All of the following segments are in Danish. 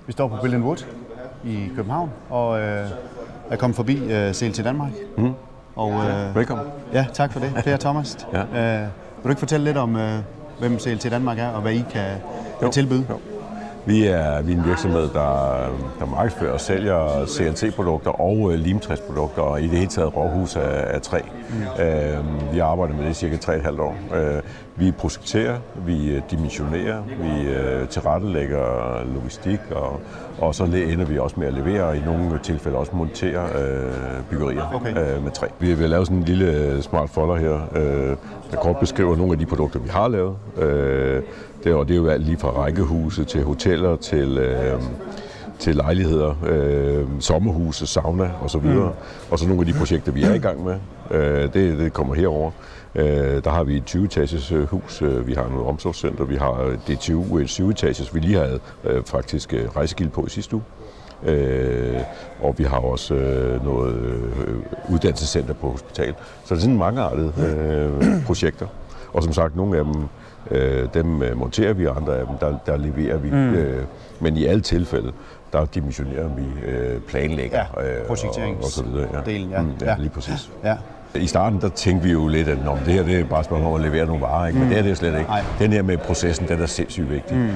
Vi står på Brilliant Wood i København og er kommet forbi CLT Danmark. Velkommen. Ja, tak for det. Det er Thomas. Ja. Vil du ikke fortælle lidt om, hvem CLT Danmark er, og hvad I kan tilbyde? Jo. Vi er en virksomhed, der markedsfører og sælger CLT-produkter og limtræsprodukter, og i det hele taget råhus af træ. Vi arbejder med det i cirka 3,5 år. Vi projekterer, vi dimensionerer, vi tilrettelægger logistik, og så ender vi også med at levere, og i nogle tilfælde også montere byggerier med træ. Vi har lavet sådan en lille smart folder her, der kort beskriver nogle af de produkter, vi har lavet. Det er jo alt lige fra rækkehuse til hoteller til lejligheder, sommerhuse, sauna osv. Og så nogle af de projekter, vi er i gang med, det kommer herover. Der har vi et 20-etages hus, vi har noget omsorgscenter, vi har DTU, et 7-etages, vi lige havde faktisk rejsegild på i sidste uge. Og vi har også noget uddannelsescenter på hospital. Så det er sådan mangeartede projekter. Og som sagt, nogle af dem monterer vi, og andre af dem, der leverer vi. Men i alle tilfælde, der dimensionerer vi, planlægger projekteringsdelen, og så videre. Delen, ja, lige præcis. Ja. I starten, der tænkte vi jo lidt, at det her det er bare et spørgsmål om at levere nogle varer, ikke? Men det er det jo slet ikke. Den her med processen, den er sindssygt vigtig.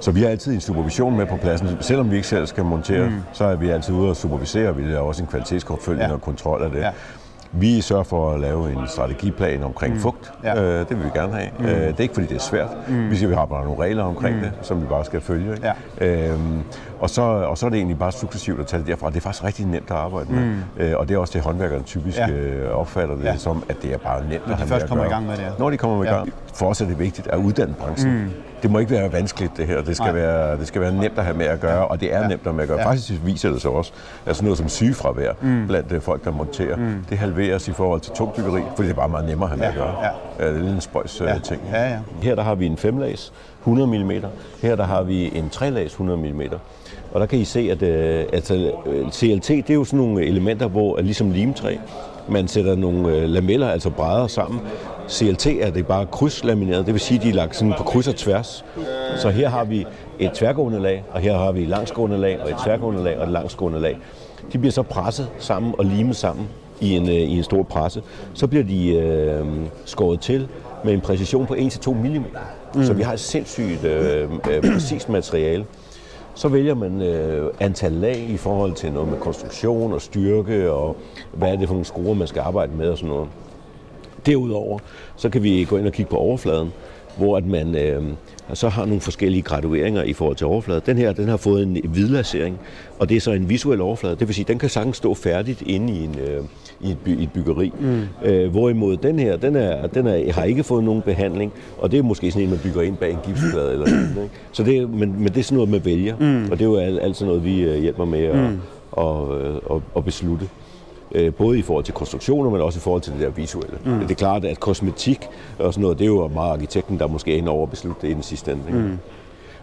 Så vi har altid en supervision med på pladsen. Selvom vi ikke selv skal montere, så er vi altid ude og supervisere. Vi har også en kvalitetsopfølgning og kontrol af det. Ja. Vi sørger for at lave en strategiplan omkring fugt. Det vil vi gerne have. Det er ikke, fordi det er svært. Vi har bare nogle regler omkring det, som vi bare skal følge. Ikke? Ja. Og så er det egentlig bare successivt at tage det derfra. Det er faktisk rigtig nemt at arbejde med. Og det er også det, håndværkerne typisk opfatter det som, at det er bare nemt at have med at gøre. Når de først kommer i gang med det. Når de kommer i gang. For os er det vigtigt at uddanne branchen. Det må ikke være vanskeligt, det her. Det skal være nemt at have med at gøre, og det er nemt at have med at gøre. Faktisk viser det sig også, at sådan noget som sygefravær blandt folk, der monterer, det halveres i forhold til tungt byggeri, fordi det er bare meget nemmere at have med at gøre. Det er lidt en spøjs ting. Her der har vi en 5-lags 100 mm. Her der har vi en 3-lags 100 mm. Og der kan I se, at CLT, det er jo sådan nogle elementer, hvor ligesom limtræ, man sætter nogle lameller, altså brædder sammen. CLT er det bare krydslamineret, det vil sige, at de er lagt sådan på kryds og tværs. Så her har vi et tværgående lag, og her har vi et langsgående lag, og et tværgående lag, og et langsgående lag. De bliver så presset sammen og limet sammen i en stor presse. Så bliver de skåret til med en præcision på 1-2 mm. Så vi har et sindssygt præcist materiale. Så vælger man antal lag i forhold til noget med konstruktion og styrke, og hvad er det for nogle skruer, man skal arbejde med og sådan noget. Derudover så kan vi gå ind og kigge på overfladen, hvor at man så har nogle forskellige gradueringer i forhold til overfladen. Den her, den har fået en hvidlasering, og det er så en visuel overflade. Det vil sige, den kan sagtens stå færdigt inde i et byggeri. Hvorimod den her, den har ikke fået nogen behandling, og det er måske sådan en, man bygger ind bag en gipsplade eller sådan noget. Så det, men det er sådan noget, man vælger, og det er jo altid noget, vi hjælper med at beslutte. Både i forhold til konstruktioner, men også i forhold til det der visuelle. Det er klart, at kosmetik og sådan noget, det er jo meget arkitekten, der måske er inde over at beslutte det i den sidste ende.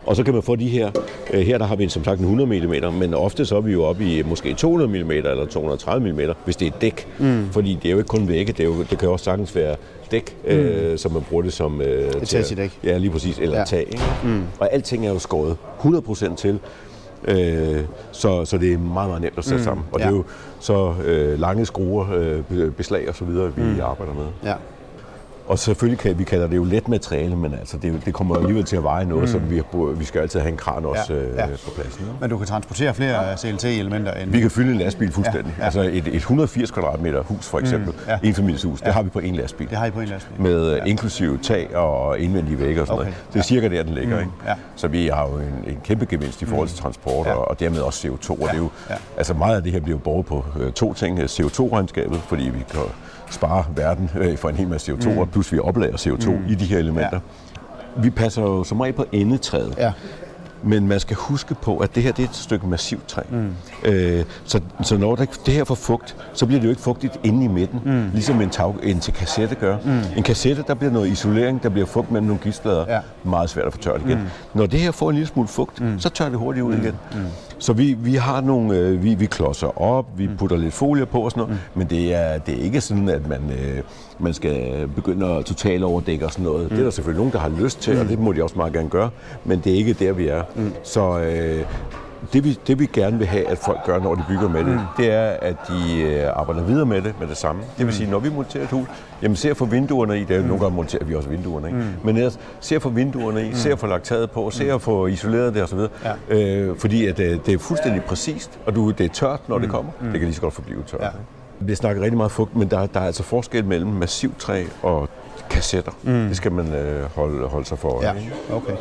Og så kan man få de her. Her der har vi som sagt en 100 mm, men ofte så er vi jo oppe i måske 200 mm eller 230 mm, hvis det er et dæk. Fordi det er jo ikke kun vægge, det kan også sagtens være dæk, så man bruger det som etagedæk. Ja, lige præcis, eller tag. Ikke? Og alting er jo skåret 100% til. Så det er meget, meget nemt at sætte sammen. Og det er jo så lange skruer, beslag og så videre, vi arbejder med. Ja. Og selvfølgelig vi kalder det jo let materiale, men altså det kommer alligevel til at veje noget, så vi skal altid have en kran også på pladsen. Men du kan transportere flere CLT-elementer end... Vi kan fylde en lastbil fuldstændig. Altså et 180 kvadratmeter hus for eksempel, enfamilieshus, det har vi på en lastbil. Det har I på en lastbil. Med inklusive tag og indvendige vægge og sådan noget. Det er cirka der, den ligger. Ikke? Så vi har jo en kæmpe gevinst i forhold til transport og dermed også CO2. Og det er jo, altså meget af det her bliver jo båret på to ting. CO2-regnskabet, fordi vi kan spare verden for en hel masse CO2, og plus vi oplager CO2 i de her elementer. Vi passer jo som regel på endetræet. Men man skal huske på, at det her det er et stykke massivt træ. Så når det her får fugt, så bliver det jo ikke fugtigt inde i midten, ligesom en kassette gør. En kassette, der bliver noget isolering, der bliver fugt mellem nogle gidsplader, meget svært at få tørt igen. Når det her får en lille smule fugt, så tør det hurtigt ud igen. Så vi har nogle, vi klodser op, vi putter lidt folie på og sådan noget, men det er ikke sådan, at man skal begynde at totalt overdække og sådan noget. Det er der selvfølgelig nogen, der har lyst til, og det må de også meget gerne gøre, men det er ikke der, vi er. Så det vi gerne vil have, at folk gør, når de bygger med det er, at de arbejder videre med det samme. Det vil sige, når vi monterer et hus, jamen se at få vinduerne i, det er jo nogle gange monterer vi også vinduerne, ikke? Men ellers se at få vinduerne i, se at få lagt taget på, se at få isoleret det osv. Fordi at, det er fuldstændig præcist, og det er tørt, når det kommer. Det kan lige så godt forblive tørt. Ja. Vi snakker rigtig meget fugt, men der er altså forskel mellem massivtræ og kassetter. Det skal man holde sig for. Ja, okay.